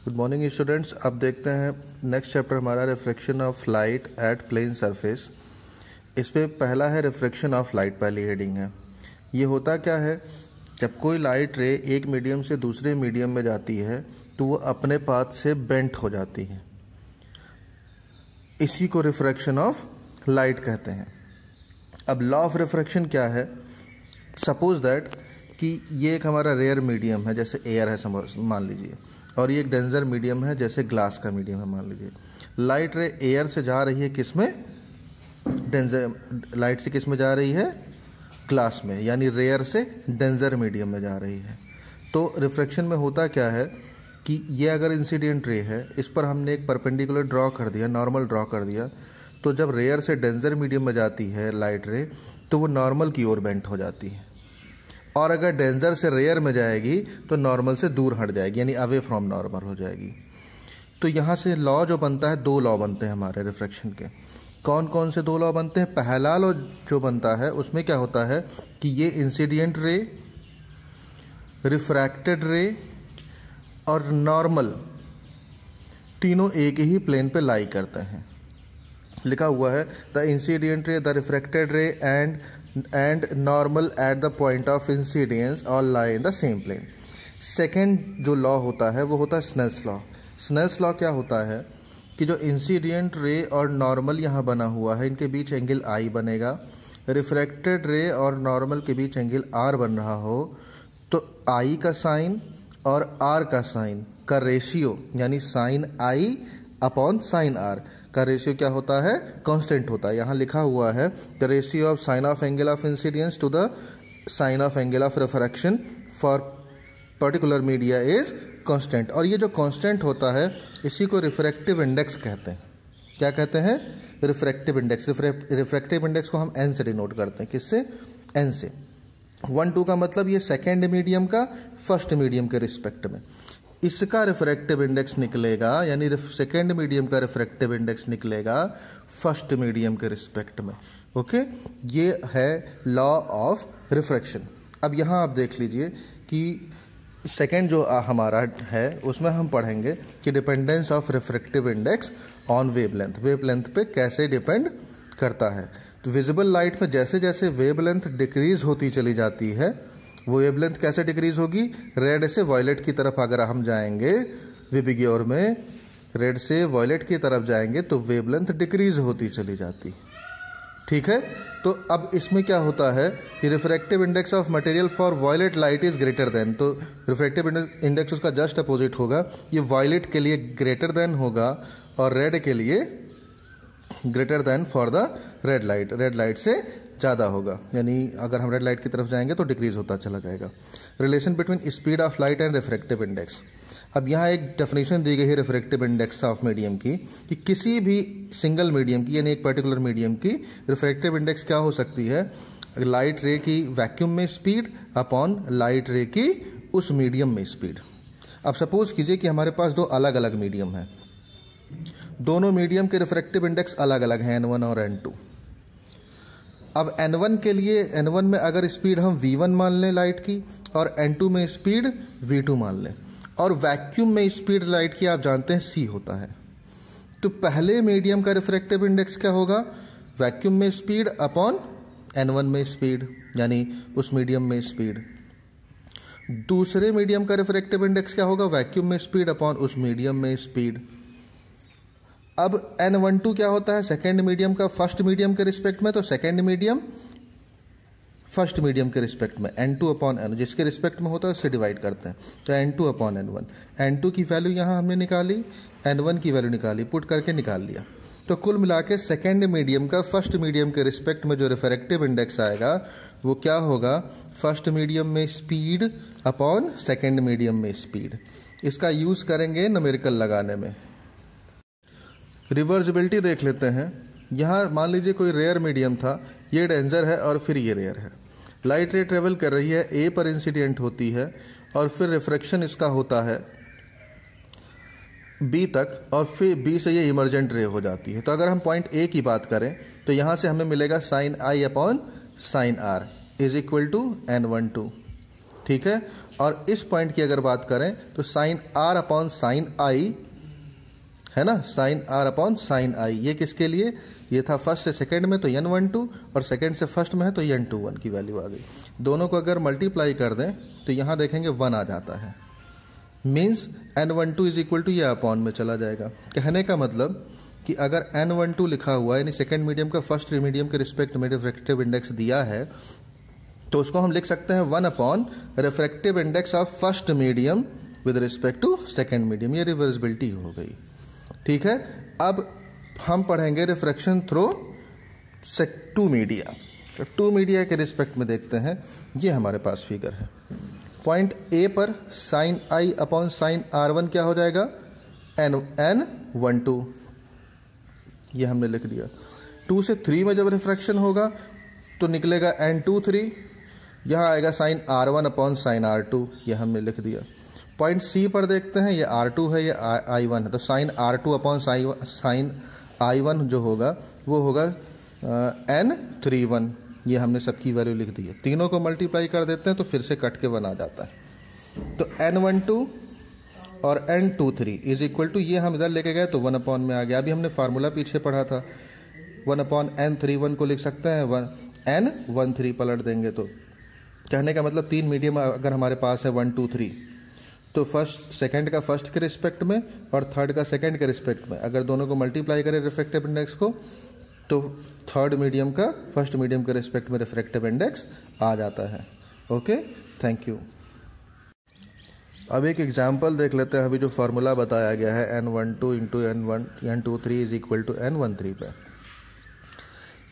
Good morning students. अब देखते हैं नेक्स्ट चैप्टर हमारा refraction of light at plane surface. इसमें पहला है रिफ्रैक्शन ऑफ लाइट, पहली हेडिंग है। ये होता क्या है, जब कोई लाइट रे एक मीडियम से दूसरे मीडियम में जाती है तो वो अपने पाथ से बेंट हो जाती है। इसी को रिफ्रैक्शन ऑफ लाइट कहते हैं। अब लॉ ऑफ रिफ्रैक्शन क्या है? सपोज दैट कि ये एक हमारा रेयर मीडियम है, जैसे एयर है मान लीजिए, और ये एक डेंजर मीडियम है जैसे ग्लास का मीडियम है मान लीजिए। लाइट रे एयर से जा रही है किस में? डेंजर। लाइट से किस में जा रही है? ग्लास में, यानी रेयर से डेंजर मीडियम में जा रही है। तो रिफ्रैक्शन में होता क्या है कि ये अगर इंसिडेंट रे है, इस पर हमने एक परपेंडिकुलर ड्रॉ कर दिया, नॉर्मल ड्रॉ कर दिया, तो जब रेयर से डेंजर मीडियम में जाती है लाइट रे तो वो नॉर्मल की ओर बेंट हो जाती है, और अगर डेंजर से रेयर में जाएगी तो नॉर्मल से दूर हट जाएगी, यानी अवे फ्रॉम नॉर्मल हो जाएगी। तो यहाँ से लॉ जो बनता है, दो लॉ बनते हैं हमारे रिफ्रैक्शन के। कौन कौन से दो लॉ बनते हैं? पहला लॉ जो बनता है उसमें क्या होता है कि ये इंसिडेंट रे, रिफ्रैक्टेड रे और नॉर्मल तीनों एक ही प्लेन पे लाई करते हैं। लिखा हुआ है the incident ray, the refracted ray and normal at the point of incidence all lie in the same plane. Second जो लॉ होता है वो होता है स्नेल्स लॉ। स्नेल्स लॉ क्या होता है कि जो इंसिडेंट रे और नॉर्मल यहाँ बना हुआ है, इनके बीच एंगल आई बनेगा। रिफ्रैक्टेड रे और नॉर्मल के बीच एंगल आर बन रहा हो तो आई का साइन और आर का साइन का रेशियो, यानी sine i upon sine r का रेशियो क्या होता है? कांस्टेंट होता है। यहाँ लिखा हुआ है the ratio of sine of angle of incidence to the sine of angle of refraction for particular media is constant. और ये जो कांस्टेंट होता है इसी को रिफ्रैक्टिव इंडेक्स कहते हैं। क्या कहते हैं? Refractive index. रिफ्रैक्टिव इंडेक्स को हम एन से डिनोट करते हैं। किससे? एन से। 1-2 का मतलब ये सेकेंड मीडियम का फर्स्ट मीडियम के रिस्पेक्ट में इसका रिफ्रैक्टिव इंडेक्स निकलेगा, यानी सेकेंड मीडियम का रिफ्रैक्टिव इंडेक्स निकलेगा फर्स्ट मीडियम के रिस्पेक्ट में। ओके, ये है लॉ ऑफ रिफ्रैक्शन। अब यहाँ आप देख लीजिए कि सेकेंड जो हमारा है उसमें हम पढ़ेंगे कि dependence of refractive index on wavelength. Wavelength पे कैसे डिपेंड करता है? तो विजिबल लाइट में जैसे जैसे वेवलेंथ डिक्रीज होती चली जाती है, वो वेवलेंथ कैसे डिक्रीज होगी? रेड से वॉयलेट की तरफ अगर हम जाएंगे, विबिग्योर में रेड से वॉयलेट की तरफ जाएंगे तो वेवलेंथ डिक्रीज होती चली जाती। ठीक है, तो अब इसमें क्या होता है कि refractive index of material for violet light is greater than, तो रिफ्रैक्टिव इंडेक्स उसका जस्ट अपोजिट होगा। ये वॉयलेट के लिए ग्रेटर देन होगा और रेड के लिए greater than for the red light, red light से ज़्यादा होगा, यानी अगर हम रेड लाइट की तरफ जाएंगे तो डिक्रीज होता चला जाएगा। Relation between speed of light and refractive index. अब यहाँ एक डेफिनेशन दी गई है रिफ्रैक्टिव इंडेक्स ऑफ मीडियम की, कि किसी भी सिंगल मीडियम की, यानी एक पर्टिकुलर मीडियम की रिफ्रैक्टिव इंडेक्स क्या हो सकती है? लाइट रे की वैक्यूम में स्पीड अपॉन लाइट रे की उस मीडियम में स्पीड। अब सपोज कीजिए कि हमारे पास दो अलग अलग मीडियम है, दोनों मीडियम के रिफ्रैक्टिव इंडेक्स अलग अलग हैं, N1 और N2। अब N1 के लिए, N1 में अगर स्पीड हम V1 मान लें लाइट की और N2 में स्पीड V2 मान लें, और वैक्यूम में स्पीड लाइट की आप जानते हैं C होता है, तो पहले मीडियम का रिफ्रैक्टिव इंडेक्स क्या होगा? वैक्यूम में स्पीड अपॉन N1 में स्पीड, यानी उस मीडियम में स्पीड। दूसरे मीडियम का रिफ्रैक्टिव इंडेक्स क्या होगा? वैक्यूम में स्पीड अपॉन उस मीडियम में स्पीड। अब N12 क्या होता है? सेकेंड मीडियम का फर्स्ट मीडियम के रिस्पेक्ट में, तो सेकेंड मीडियम फर्स्ट मीडियम के रिस्पेक्ट में N2 अपॉन N, जिसके रिस्पेक्ट में होता है उससे डिवाइड करते हैं, तो N2 अपॉन N1। N2 की वैल्यू यहाँ हमने निकाली, N1 की वैल्यू निकाली, पुट करके निकाल लिया। तो कुल मिला के सेकेंड मीडियम का फर्स्ट मीडियम के रिस्पेक्ट में जो रिफ्रैक्टिव इंडेक्स आएगा वो क्या होगा? फर्स्ट मीडियम में स्पीड अपॉन सेकेंड मीडियम में स्पीड। इसका यूज करेंगे न्यूमेरिकल लगाने में। रिवर्सिबिलिटी देख लेते हैं। यहाँ मान लीजिए कोई रेयर मीडियम था, ये डेंजर है और फिर ये रेयर है। लाइट रे ट्रेवल कर रही है, ए पर इंसिडेंट होती है और फिर रिफ्रैक्शन इसका होता है बी तक, और फिर बी से ये इमर्जेंट रे हो जाती है। तो अगर हम पॉइंट ए की बात करें तो यहाँ से हमें मिलेगा sine i upon sine r is equal to N12। ठीक है। और इस पॉइंट की अगर बात करें तो साइन आर अपॉन साइन आई है ना, साइन आर अपॉन साइन आई, ये किसके लिए, ये था फर्स्ट से सेकंड में तो n12 और सेकंड से फर्स्ट में है तो n21 की वैल्यू आ गई। दोनों को अगर मल्टीप्लाई कर दें तो यहाँ देखेंगे 1 आ जाता है, means n12 is equal to ये अपॉन में चला जाएगा। कहने का मतलब कि अगर n12 लिखा हुआ है यानी सेकेंड मीडियम का फर्स्ट मीडियम के रिस्पेक्ट में रिफ्रैक्टिव इंडेक्स दिया है तो उसको हम लिख सकते हैं 1 upon refractive index of first medium with respect to second medium, ये रिवर्सिबिलिटी हो गई। ठीक है, अब हम पढ़ेंगे रिफ्रैक्शन थ्रू टू मीडिया। तो टू मीडिया के रिस्पेक्ट में देखते हैं, ये हमारे पास फिगर है। पॉइंट ए पर sign i upon sign R1 क्या हो जाएगा, n12, ये हमने लिख दिया। 2 से 3 में जब रिफ्रैक्शन होगा तो निकलेगा n23, यहाँ आएगा sign R1 upon sine R2, ये हमने लिख दिया। पॉइंट सी पर देखते हैं, ये R2 है, ये I1 है, तो sign R2 upon sine I1 जो होगा वो होगा n31, ये हमने सबकी वैल्यू लिख दी है। तीनों को मल्टीप्लाई कर देते हैं तो फिर से कट के 1 आ जाता है। तो n12 और n23 इज इक्वल टू, ये हम इधर लेके गए तो 1 अपॉन में आ गया। अभी हमने फार्मूला पीछे पढ़ा था, 1 अपॉन n31 को लिख सकते हैं n13 पलट देंगे तो। कहने का मतलब 3 मीडियम अगर हमारे पास है 1 2 3, तो फर्स्ट सेकंड का फर्स्ट के रिस्पेक्ट में और थर्ड का सेकंड के रिस्पेक्ट में अगर दोनों को मल्टीप्लाई करें रिफ्रैक्टिव इंडेक्स को तो थर्ड मीडियम का फर्स्ट मीडियम के रिस्पेक्ट में रिफ्रैक्टिव इंडेक्स आ जाता है। Okay, thank you. अब एक एग्जांपल देख लेते हैं। अभी जो फार्मूला बताया गया है n12 into n23 is equal to n13 पे,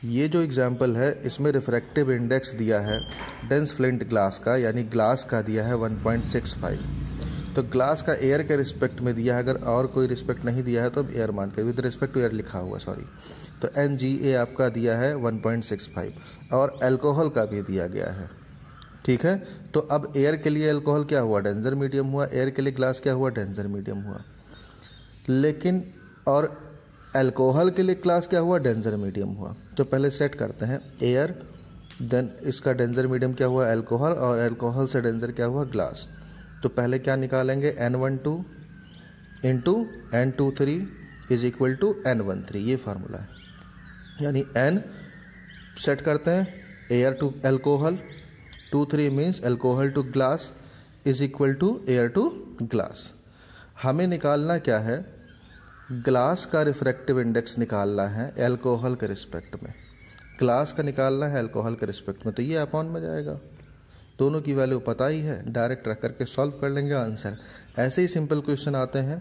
ये जो एग्जांपल है इसमें रिफ्रैक्टिव इंडेक्स दिया है डेंस फ्लिंट ग्लास का, यानी ग्लास का दिया है 1.65। तो ग्लास का एयर के रिस्पेक्ट में दिया है, अगर और कोई रिस्पेक्ट नहीं दिया है तो अब एयर मान के, विद रिस्पेक्ट टू एयर लिखा हुआ सॉरी, तो NGA आपका दिया है 1.65 और अल्कोहल का भी दिया गया है। ठीक है, तो अब एयर के लिए अल्कोहल क्या हुआ, डेंजर मीडियम हुआ, एयर के लिए ग्लास क्या हुआ, डेंजर मीडियम हुआ। लेकिन और अल्कोहल के लिए ग्लास क्या हुआ, डेंजर मीडियम हुआ। तो पहले सेट करते हैं एयर, देन इसका डेंजर मीडियम क्या हुआ, अल्कोहल, और अल्कोहल से डेंजर क्या हुआ, ग्लास। तो पहले क्या निकालेंगे, n12 into n23 is equal to n13, ये फार्मूला है। यानी n सेट करते हैं air to alcohol, 23 means alcohol to glass is equal to air to glass. हमें निकालना क्या है, ग्लास का रिफ्रैक्टिव इंडेक्स निकालना है अल्कोहल के रिस्पेक्ट में, ग्लास का निकालना है अल्कोहल के रिस्पेक्ट में, तो ये अपॉन में जाएगा। दोनों की वैल्यू पता ही है, डायरेक्ट रख करके सॉल्व कर लेंगे आंसर। ऐसे ही सिंपल क्वेश्चन आते हैं